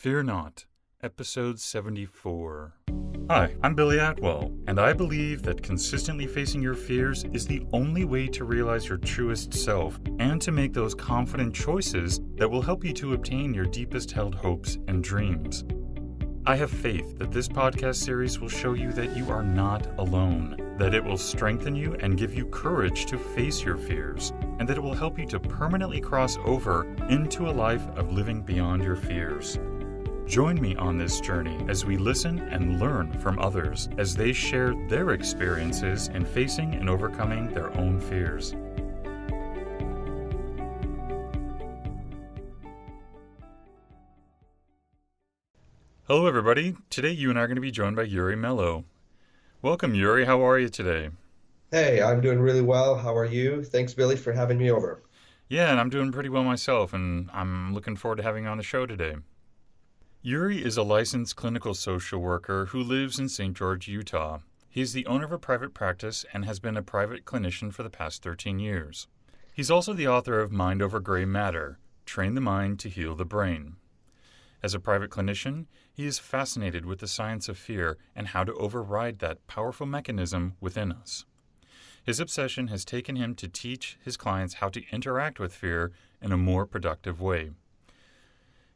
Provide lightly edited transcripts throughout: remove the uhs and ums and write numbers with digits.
Fear Not, Episode 74. Hi, I'm Billy Atwell, and I believe that consistently facing your fears is the only way to realize your truest self and to make those confident choices that will help you to obtain your deepest held hopes and dreams. I have faith that this podcast series will show you that you are not alone, that it will strengthen you and give you courage to face your fears, and that it will help you to permanently cross over into a life of living beyond your fears. Join me on this journey as we listen and learn from others as they share their experiences in facing and overcoming their own fears. Hello everybody, today you and I are going to be joined by Yuri Mello. Welcome Yuri, how are you today? Hey, I'm doing really well. How are you? Thanks, Billy, for having me over. Yeah, and I'm doing pretty well myself, and I'm looking forward to having you on the show today. Yuri is a licensed clinical social worker who lives in St. George, Utah. He is the owner of a private practice and has been a private clinician for the past 13 years. He's also the author of Mind Over Gray Matter, Train the Mind to Heal the Brain. As a private clinician, he is fascinated with the science of fear and how to override that powerful mechanism within us. His obsession has taken him to teach his clients how to interact with fear in a more productive way.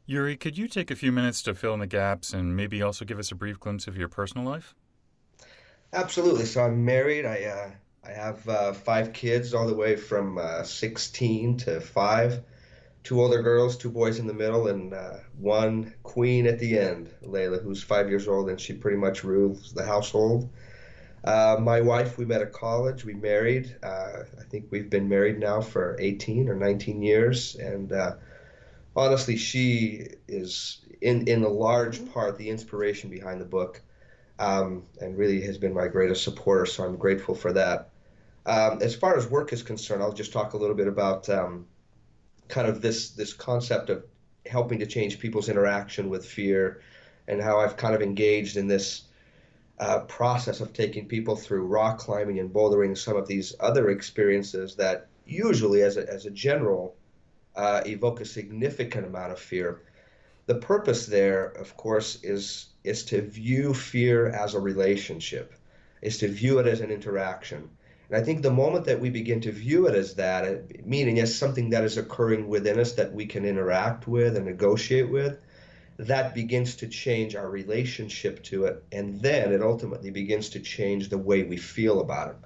Yuri, could you take a few minutes to fill in the gaps and maybe also give us a brief glimpse of your personal life? Absolutely. So I'm married. I have 5 kids, all the way from 16 to 5. 2 older girls, 2 boys in the middle, and one queen at the end, Layla, who's 5 years old, and she pretty much rules the household. My wife, we met at college. We married. I think we've been married now for 18 or 19 years, and honestly, she is in a large part the inspiration behind the book, and really has been my greatest supporter. So I'm grateful for that. As far as work is concerned, I'll just talk a little bit about kind of this concept of helping to change people's interaction with fear, and how I've kind of engaged in this process of taking people through rock climbing and bouldering, some of these other experiences that usually, as a general, evoke a significant amount of fear. The purpose there, of course, is to view fear as a relationship, is to view it as an interaction. And I think the moment that we begin to view it as that, meaning as something that is occurring within us that we can interact with and negotiate with, that begins to change our relationship to it. And then it ultimately begins to change the way we feel about it.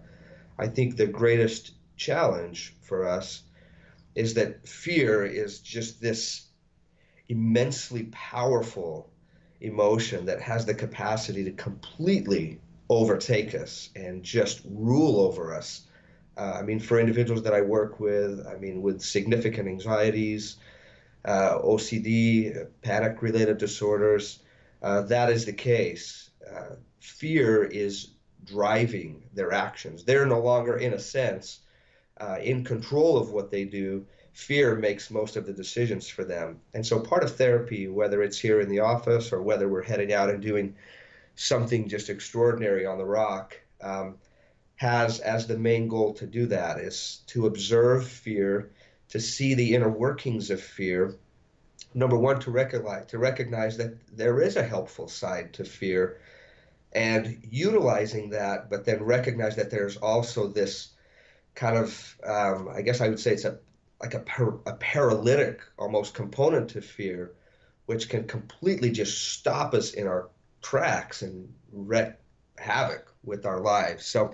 I think the greatest challenge for us is that fear is just this immensely powerful emotion that has the capacity to completely overtake us and just rule over us. For individuals that I work with, with significant anxieties, OCD, panic-related disorders, that is the case. Fear is driving their actions. They're no longer, in a sense, in control of what they do. Fear makes most of the decisions for them. And so part of therapy, whether it's here in the office or whether we're heading out and doing something just extraordinary on the rock, has as the main goal to do that, is to observe fear, to see the inner workings of fear. Number one, to recognize that there is a helpful side to fear, and utilizing that, but then recognize that there's also this kind of, I guess I would say it's a paralytic almost component to fear, which can completely just stop us in our tracks and wreak havoc with our lives. So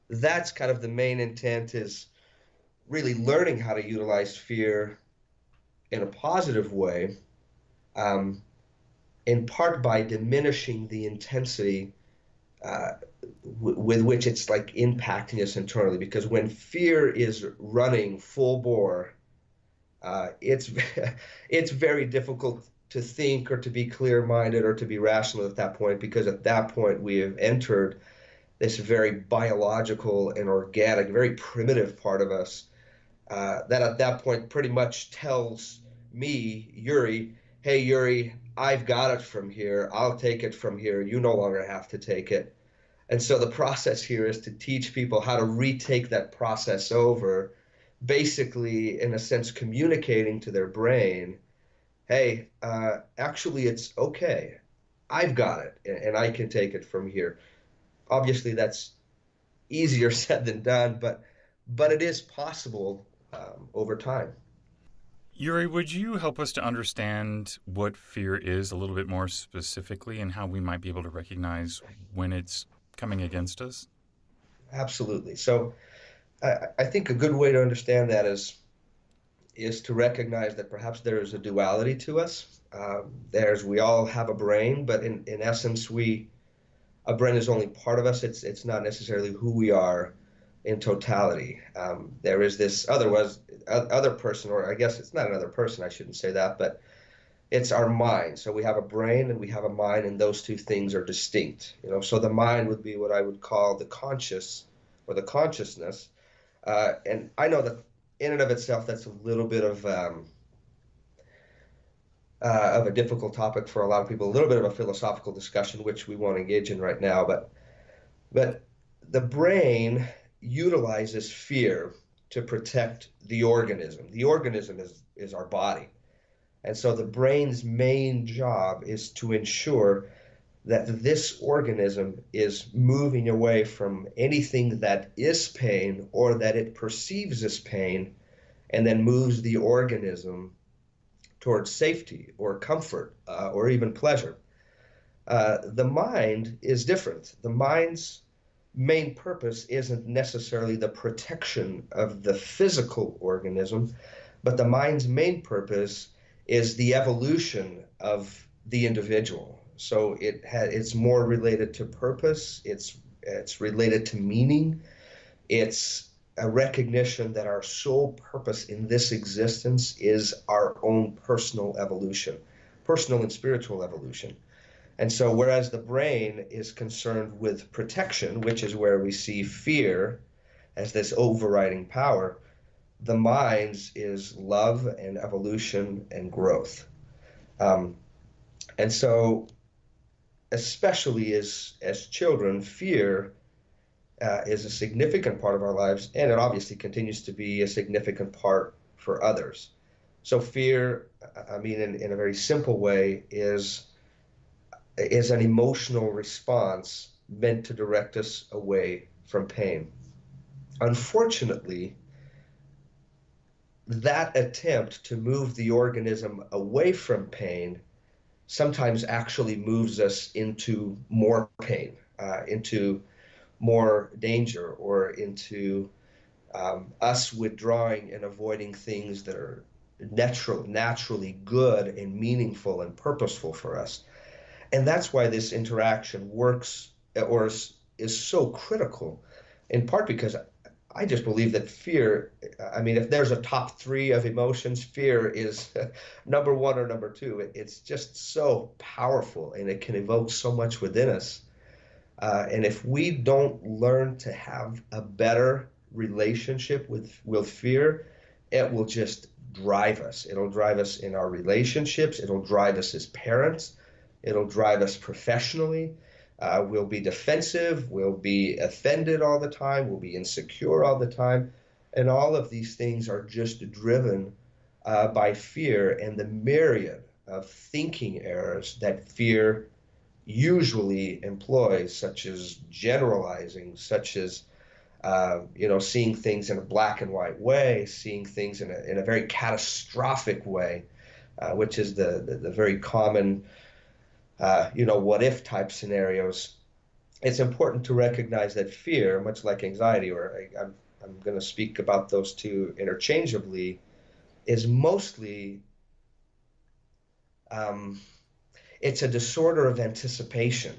that's kind of the main intent, is really learning how to utilize fear in a positive way, in part by diminishing the intensity with which it's like impacting us internally. Because when fear is running full bore, it's it's very difficult to think or to be clear-minded or to be rational at that point, because at that point we have entered this very biological and organic, very primitive part of us, that at that point pretty much tells me, Yuri, hey, Yuri, I've got it from here. I'll take it from here. You no longer have to take it. And so the process here is to teach people how to retake that process over, basically, in a sense, communicating to their brain, hey, actually, it's okay. I've got it, and I can take it from here. Obviously, that's easier said than done, but it is possible over time. Yuri, would you help us to understand what fear is a little bit more specifically and how we might be able to recognize when it's coming against us? Absolutely. So I think a good way to understand that is to recognize that perhaps there is a duality to us. We all have a brain, but in essence, a brain is only part of us. It's not necessarily who we are in totality. There is this other person, or I guess it's not another person. I shouldn't say that, but it's our mind. So we have a brain and we have a mind, and those two things are distinct. So the mind would be what I would call the conscious or the consciousness. And I know that in and of itself, that's a little bit of a difficult topic for a lot of people, a little bit of a philosophical discussion, which we won't engage in right now. But the brain utilizes fear to protect the organism. The organism is our body. And so the brain's main job is to ensure that this organism is moving away from anything that is pain or that it perceives as pain, and then moves the organism towards safety or comfort or even pleasure. The mind is different. The mind's main purpose isn't necessarily the protection of the physical organism, but the mind's main purpose is the evolution of the individual. So it's more related to purpose. It's related to meaning. It's a recognition that our sole purpose in this existence is our own personal evolution, personal and spiritual evolution. And so, whereas the brain is concerned with protection, which is where we see fear as this overriding power, the mind's is love and evolution and growth. Um, and so, especially as children, fear is a significant part of our lives, and it obviously continues to be a significant part for others. So, fear, I mean, in a very simple way, is an emotional response meant to direct us away from pain. Unfortunately, that attempt to move the organism away from pain sometimes actually moves us into more pain, into more danger, or into us withdrawing and avoiding things that are naturally good and meaningful and purposeful for us. And that's why this interaction works or is so critical, in part because I just believe that fear, I mean, if there's a top three of emotions, fear is number one or number two. It's just so powerful and it can evoke so much within us. And if we don't learn to have a better relationship with fear, it will just drive us. It'll drive us in our relationships. It'll drive us as parents. It'll drive us professionally. We'll be defensive. We'll be offended all the time. We'll be insecure all the time. And all of these things are just driven by fear and the myriad of thinking errors that fear usually employs, such as generalizing, such as seeing things in a black and white way, seeing things in a very catastrophic way, which is the very common, what if type scenarios. It's important to recognize that fear, much like anxiety, I'm going to speak about those two interchangeably, is mostly um, it's a disorder of anticipation,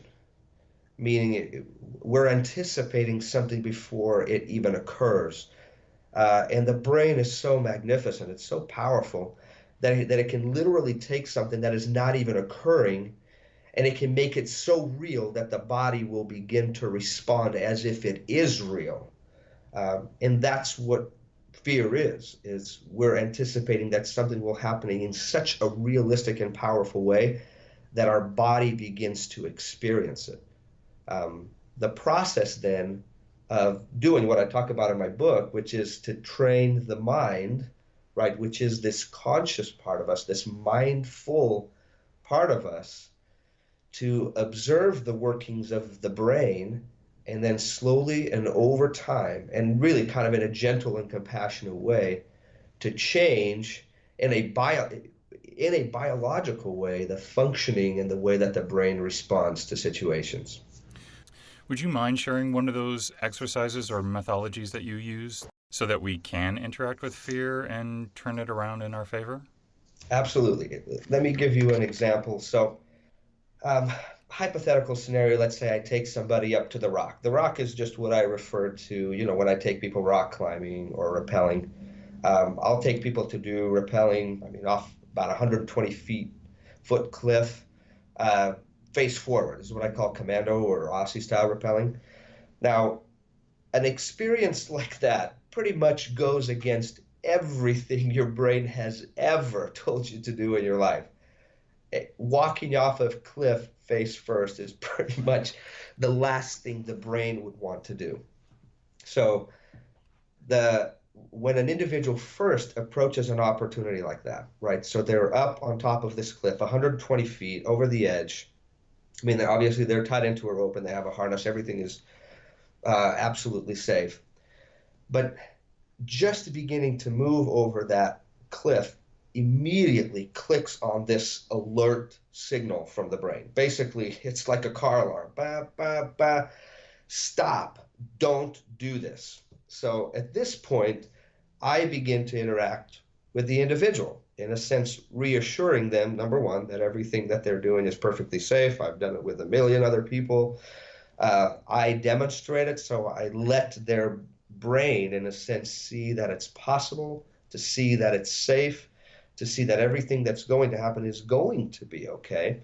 meaning we're anticipating something before it even occurs. And the brain is so magnificent, it's so powerful that it can literally take something that is not even occurring, and it can make it so real that the body will begin to respond as if it is real. And that's what fear is we're anticipating that something will happen in such a realistic and powerful way that our body begins to experience it. The process then of doing what I talk about in my book, which is to train the mind right? Which is this conscious part of us, this mindful part of us, to observe the workings of the brain and then slowly and over time, and really kind of in a gentle and compassionate way, to change in a biological way the functioning and the way that the brain responds to situations. Would you mind sharing one of those exercises or methodologies that you use so that we can interact with fear and turn it around in our favor? Absolutely. Let me give you an example. So, um, hypothetical scenario, let's say I take somebody up to the rock. The rock is just what I refer to, when I take people rock climbing or rappelling. I'll take people to do rappelling, I mean, off about 120 foot cliff, uh, face forward is what I call commando or Aussie style rappelling. Now, an experience like that pretty much goes against everything your brain has ever told you to do in your life. Walking off a cliff face first is pretty much the last thing the brain would want to do. So the when an individual first approaches an opportunity like that, right? So they're up on top of this cliff, 120 feet over the edge. I mean, obviously they're tied into a rope and they have a harness. Everything is absolutely safe. But just beginning to move over that cliff immediately clicks on this alert signal from the brain. Basically, it's like a car alarm. Ba, ba, ba. Stop. Don't do this. So at this point, I begin to interact with the individual, in a sense, reassuring them, number one, that everything that they're doing is perfectly safe. I've done it with a million other people. I demonstrate it, so I let their brain, in a sense, see that it's possible, to see that it's safe, to see that everything that's going to happen is going to be okay.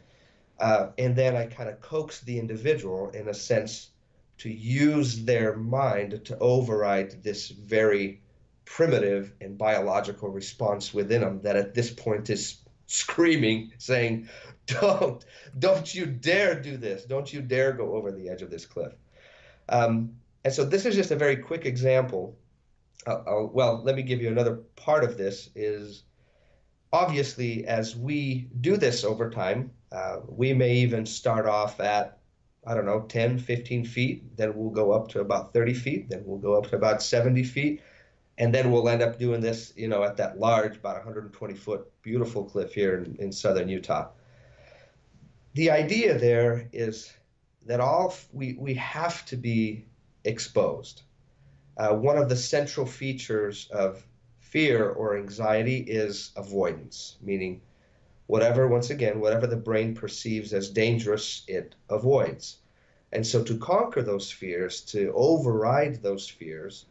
And then I kind of coax the individual, in a sense, to use their mind to override this very primitive and biological response within them that at this point is screaming, saying, don't, don't you dare do this. Don't you dare go over the edge of this cliff. And so this is just a very quick example. Well, let me give you another part of this is obviously as we do this over time, we may even start off at, I don't know, 10, 15 feet, then we'll go up to about 30 feet, then we'll go up to about 70 feet, and then we'll end up doing this, at that large, about 120-foot, beautiful cliff here in southern Utah. The idea there is that we have to be exposed. One of the central features of fear or anxiety is avoidance, meaning once again, whatever the brain perceives as dangerous, it avoids. And so to conquer those fears, to override those fears,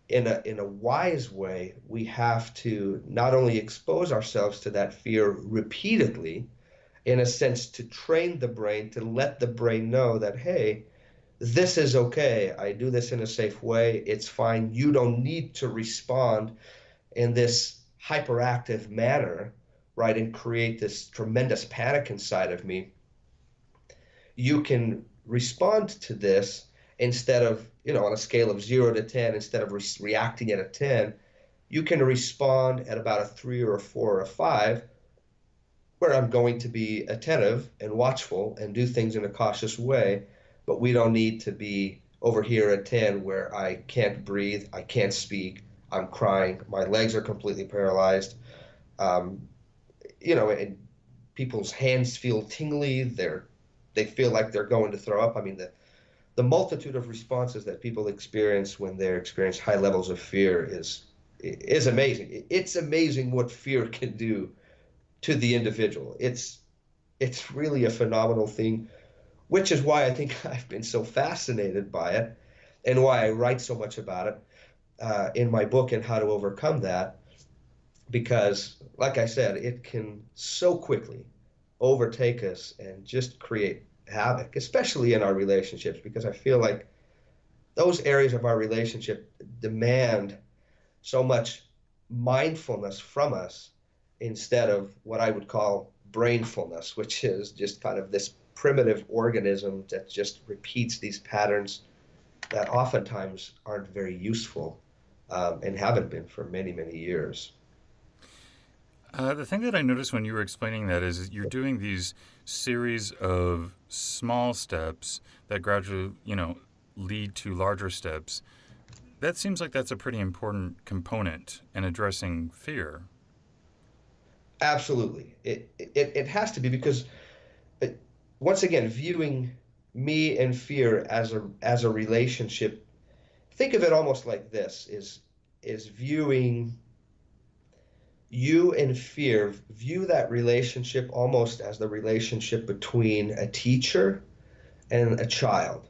in a wise way, we have to not only expose ourselves to that fear repeatedly, in a sense, to train the brain, to let the brain know that, hey, this is okay. I do this in a safe way. It's fine. You don't need to respond in this hyperactive manner, right, and create this tremendous panic inside of me. You can respond to this instead of, on a scale of 0 to 10, instead of reacting at a 10, you can respond at about a 3 or a 4 or a 5, where I'm going to be attentive and watchful and do things in a cautious way, but we don't need to be over here at 10 where I can't breathe, I can't speak, I'm crying, my legs are completely paralyzed. Um, and people's hands feel tingly, they feel like they're going to throw up. I mean, the multitude of responses that people experience when they experience high levels of fear is amazing. It's amazing what fear can do to the individual. It's really a phenomenal thing, which is why I think I've been so fascinated by it and why I write so much about it in my book and how to overcome that. Because, like I said, it can so quickly overtake us and just create havoc, especially in our relationships, because I feel like those areas of our relationship demand so much mindfulness from us instead of what I would call brainfulness, which is just kind of this primitive organism that just repeats these patterns that oftentimes aren't very useful and haven't been for many, many years. The thing that I noticed when you were explaining that is you're doing these series of small steps that gradually, lead to larger steps. That seems like that's a pretty important component in addressing fear. Absolutely. It has to be because, uh, once again, viewing me and fear as a relationship, think of it almost like this is viewing you and fear, view that relationship almost as the relationship between a teacher and a child.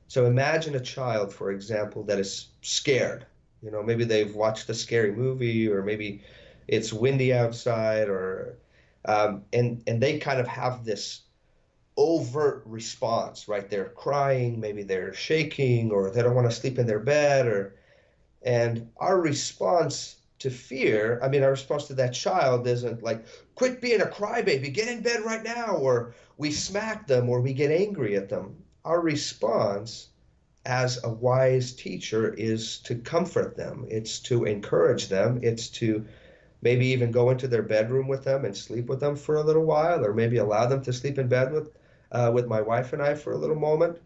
So imagine a child, for example, that is scared. Maybe they've watched a scary movie, or maybe it's windy outside, or and they kind of have this overt response, right? They're crying, maybe they're shaking, or they don't want to sleep in their bed, or and our response to fear, I mean, our response to that child isn't like, quit being a crybaby, get in bed right now, or we smack them, or we get angry at them. Our response as a wise teacher is to comfort them, it's to encourage them, it's to maybe even go into their bedroom with them and sleep with them for a little while, or maybe allow them to sleep in bed with my wife and I for a little moment.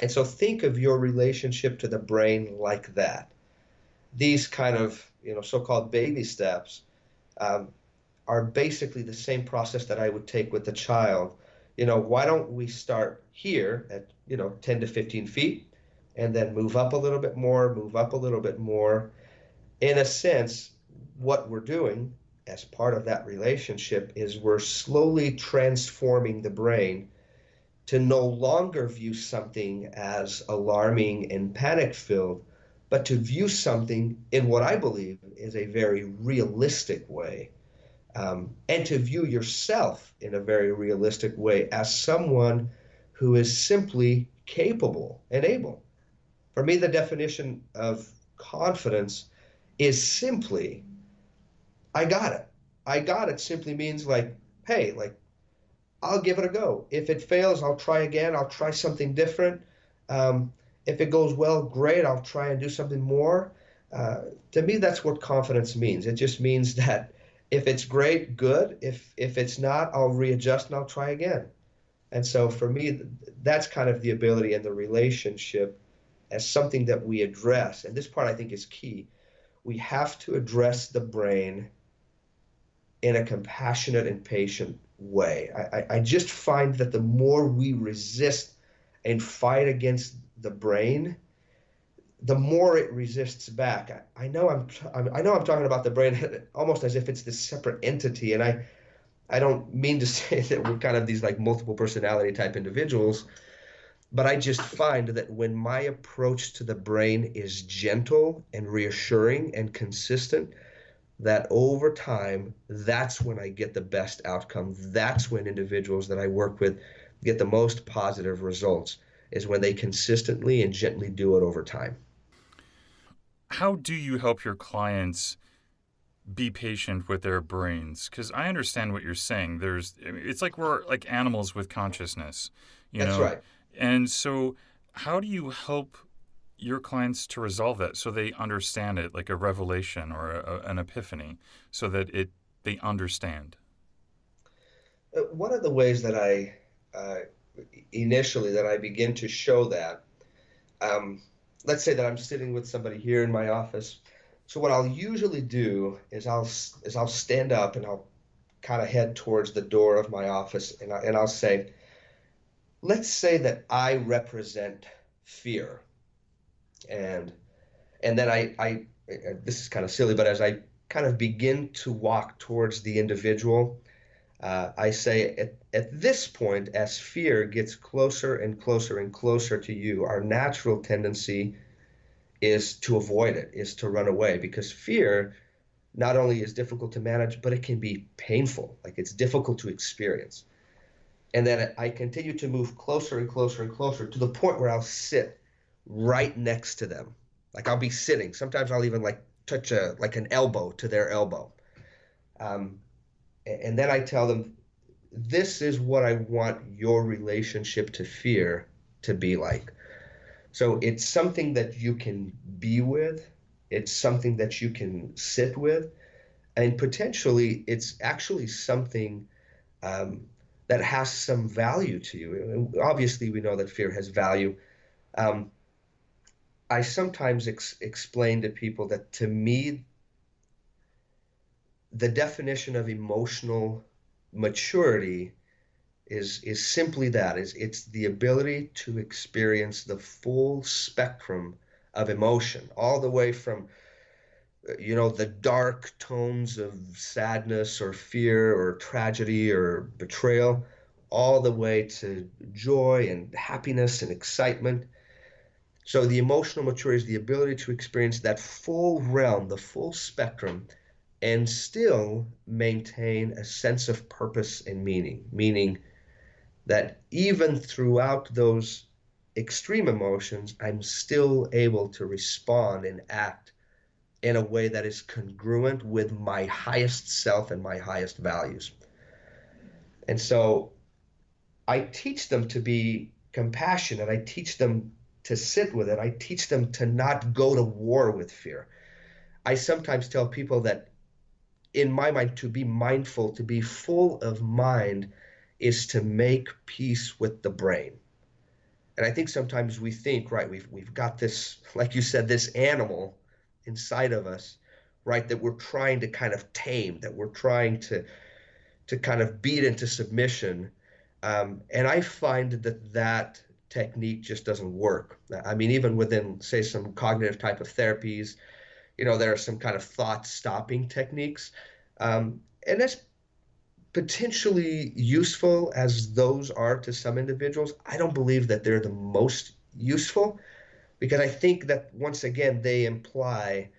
And so think of your relationship to the brain like that. These kind of so-called baby steps um, are basically the same process that I would take with the child. Why don't we start here at 10 to 15 feet, and then move up a little bit more, move up a little bit more. In a sense, what we're doing as part of that relationship is we're slowly transforming the brain to no longer view something as alarming and panic filled, but to view something in what I believe is a very realistic way, and to view yourself in a very realistic way as someone who is simply capable and able. For me, the definition of confidence is simply, I got it. I got it simply means like, hey, like, I'll give it a go. If it fails, I'll try again. I'll try something different. Um, if it goes well, great. I'll try and do something more. Uh, to me, that's what confidence means. It just means that if it's great, good. If it's not, I'll readjust and I'll try again. And so for me, that's kind of the ability and the relationship as something that we address. And this part I think is key. We have to address the brain in a compassionate and patient way. I just find that the more we resist and fight against the brain, the more it resists back. I know I'm talking about the brain almost as if it's this separate entity, and I don't mean to say that we're kind of these like multiple personality type individuals, but I just find that when my approach to the brain is gentle and reassuring and consistent, that over time, that's when I get the best outcome. That's when individuals that I work with get the most positive results, is when they consistently and gently do it over time. How do you help your clients be patient with their brains? Because I understand what you're saying. It's like we're like animals with consciousness, you That's know? right. And so, how do you help your clients to resolve that so they understand it like a revelation or an epiphany so that they understand? One of the ways that uh, initially that I begin to show that, um, let's say that I'm sitting with somebody here in my office. So what I'll usually do is I'll stand up and I'll kind of head towards the door of my office, and I'll say, let's say that I represent fear, and and then this is kind of silly, but as I kind of begin to walk towards the individual, I say, at this point, as fear gets closer and closer and closer to you, our natural tendency is to avoid it, is to run away, because fear not only is difficult to manage, but it can be painful. Like, it's difficult to experience. And then I continue to move closer and closer and closer to the point where I'll sit right next to them. Like, I'll be sitting. Sometimes I'll even like touch like an elbow to their elbow. Um, and then I tell them, this is what I want your relationship to fear to be like. So it's something that you can be with. It's something that you can sit with, and potentially it's actually something um, that has some value to you. And obviously, we know that fear has value. Um, I sometimes explain to people that to me, the definition of emotional maturity is simply that is it's the ability to experience the full spectrum of emotion, all the way from the dark tones of sadness or fear or tragedy or betrayal, all the way to joy and happiness and excitement. So the emotional maturity is the ability to experience that full realm, the full spectrum, and still maintain a sense of purpose and meaning, meaning that even throughout those extreme emotions, I'm still able to respond and act in a way that is congruent with my highest self and my highest values. And so I teach them to be compassionate. I teach them to sit with it. I teach them to not go to war with fear. I sometimes tell people that, in my mind, to be mindful, to be full of mind, is to make peace with the brain. And I think sometimes we think, right, we've got this, like you said, this animal inside of us, right, that we're trying to kind of tame, that we're trying to kind of beat into submission. And I find that that technique just doesn't work. I mean, even within, say, some cognitive type of therapies, there are some kind of thought stopping techniques. And that's potentially useful as those are to some individuals. I don't believe that they're the most useful, because I think that once again they imply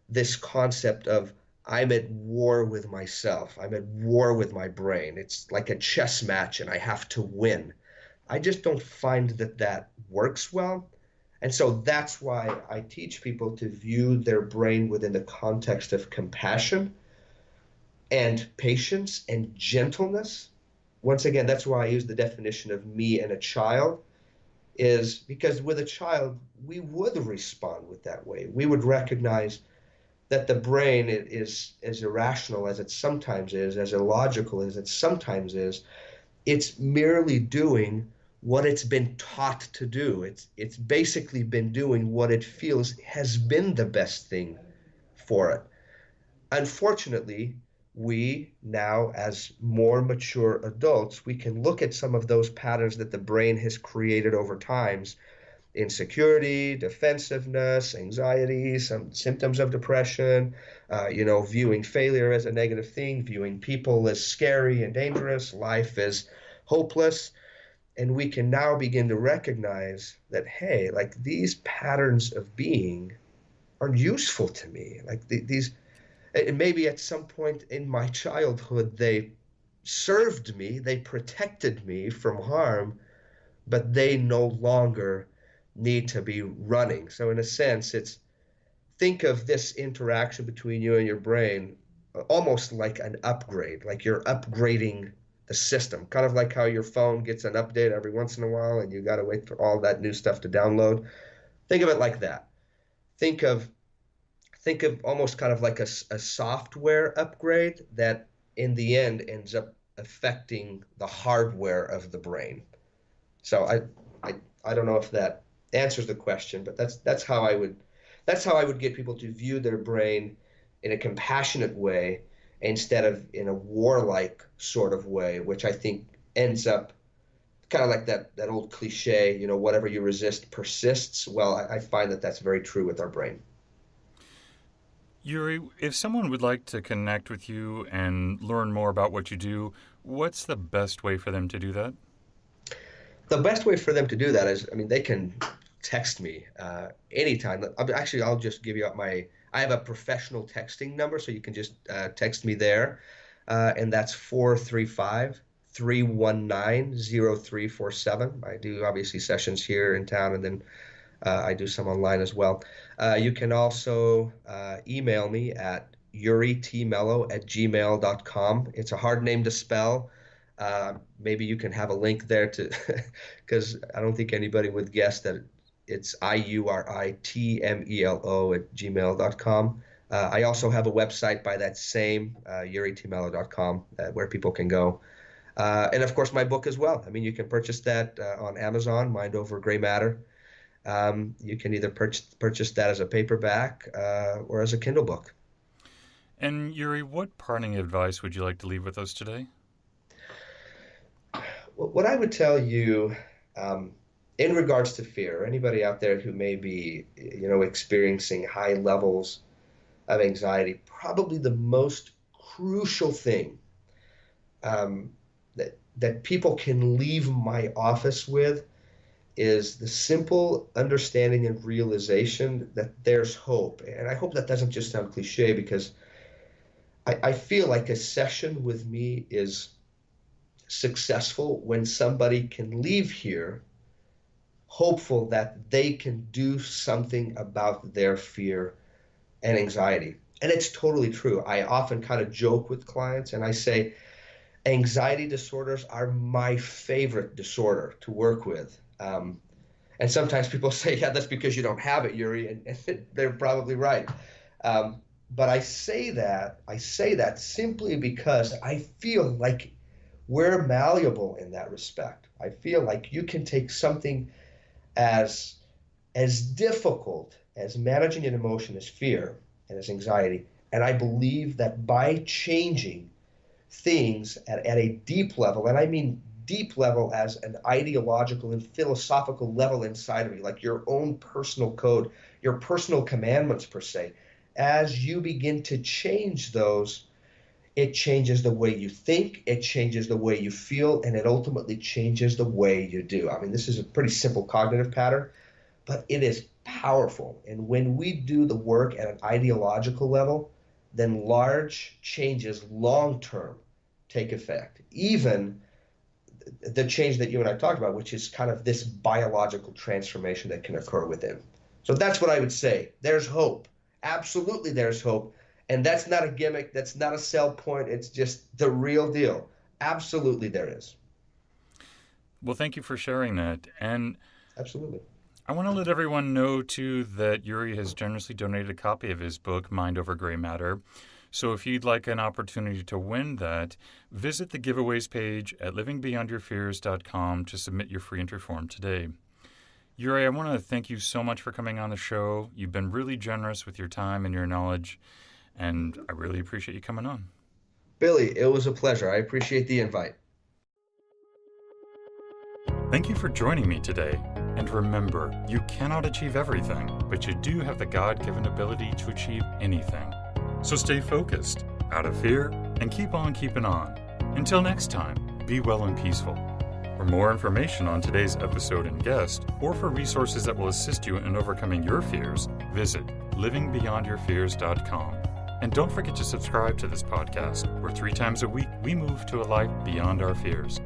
this concept of I'm at war with myself. I'm at war with my brain. It's like a chess match and I have to win. I just don't find that that works well. And so that's why I teach people to view their brain within the context of compassion and patience and gentleness. Once again, that's why I use the definition of me and a child, is because with a child, we would respond with that way. We would recognize that the brain is as irrational as it sometimes is, as illogical as it sometimes is. It's merely doing what it's been taught to do. It's basically been doing what it feels has been the best thing for it. Unfortunately, we now, as more mature adults, we can look at some of those patterns that the brain has created over times: insecurity, defensiveness, anxiety, some symptoms of depression, viewing failure as a negative thing, viewing people as scary and dangerous, life as hopeless. And we can now begin to recognize that, hey, like these patterns of being are useful to me. Like these, and maybe at some point in my childhood, they served me, they protected me from harm, but they no longer need to be running. So, in a sense, it's think of this interaction between you and your brain almost like an upgrade, like you're upgrading the system, kind of like how your phone gets an update every once in a while and you got to wait for all that new stuff to download. Think of it like that. Think of think of almost kind of like a software upgrade that in the end ends up affecting the hardware of the brain. So I don't know if that answers the question, but that's how I would get people to view their brain in a compassionate way instead of in a warlike sort of way, which I think ends up kind of like that old cliche, whatever you resist persists. Well, I find that that's very true with our brain. Yuri, if someone would like to connect with you and learn more about what you do, what's the best way for them to do that? The best way for them to do that is, I mean, they can text me anytime. Actually, I'll just give you I have a professional texting number, so you can just text me there. And that's 435-319-0347. I do obviously sessions here in town, and then I do some online as well. You can also email me at yuritmello@gmail.com. It's a hard name to spell. Maybe you can have a link there to, because I don't think anybody would guess that It's IURITMELO@gmail.com. I also have a website by that same, yuritmelo.com, where people can go. And of course, my book as well. I mean, you can purchase that on Amazon, Mind Over Gray Matter. You can either purchase that as a paperback or as a Kindle book. And Yuri, what parting advice would you like to leave with us today? What I would tell you, in regards to fear, anybody out there who may be, experiencing high levels of anxiety, probably the most crucial thing that people can leave my office with is the simple understanding and realization that there's hope. And I hope that doesn't just sound cliche, because I feel like a session with me is successful when somebody can leave here hopeful that they can do something about their fear and anxiety. And it's totally true. I often kind of joke with clients and I say, anxiety disorders are my favorite disorder to work with. And sometimes people say, yeah, that's because you don't have it, Yuri, and they're probably right. But I say that simply because I feel like we're malleable in that respect. I feel like you can take something as difficult as managing an emotion as fear and as anxiety, and I believe that by changing things at a deep level, and I mean deep level as an ideological and philosophical level inside of you, like your own personal code, your personal commandments per se, as you begin to change those, it changes the way you think, it changes the way you feel, and it ultimately changes the way you do. I mean, this is a pretty simple cognitive pattern, but it is powerful. And when we do the work at an ideological level, then large changes long-term take effect. Even the change that you and I talked about, which is kind of this biological transformation that can occur within. So that's what I would say. There's hope. Absolutely there's hope. And that's not a gimmick. That's not a sell point. It's just the real deal. Absolutely there is. Well, thank you for sharing that. And Absolutely. I want to let everyone know, too, that Yuri has generously donated a copy of his book, Mind Over Gray Matter. So if you'd like an opportunity to win that, visit the giveaways page at livingbeyondyourfears.com to submit your free entry form today. Yuri, I want to thank you so much for coming on the show. You've been really generous with your time and your knowledge, and I really appreciate you coming on. Billy, it was a pleasure. I appreciate the invite. Thank you for joining me today. And remember, you cannot achieve everything, but you do have the God-given ability to achieve anything. So stay focused, out of fear, and keep on keeping on. Until next time, be well and peaceful. For more information on today's episode and guest, or for resources that will assist you in overcoming your fears, visit livingbeyondyourfears.com. And don't forget to subscribe to this podcast, where 3 times a week we move to a life beyond our fears.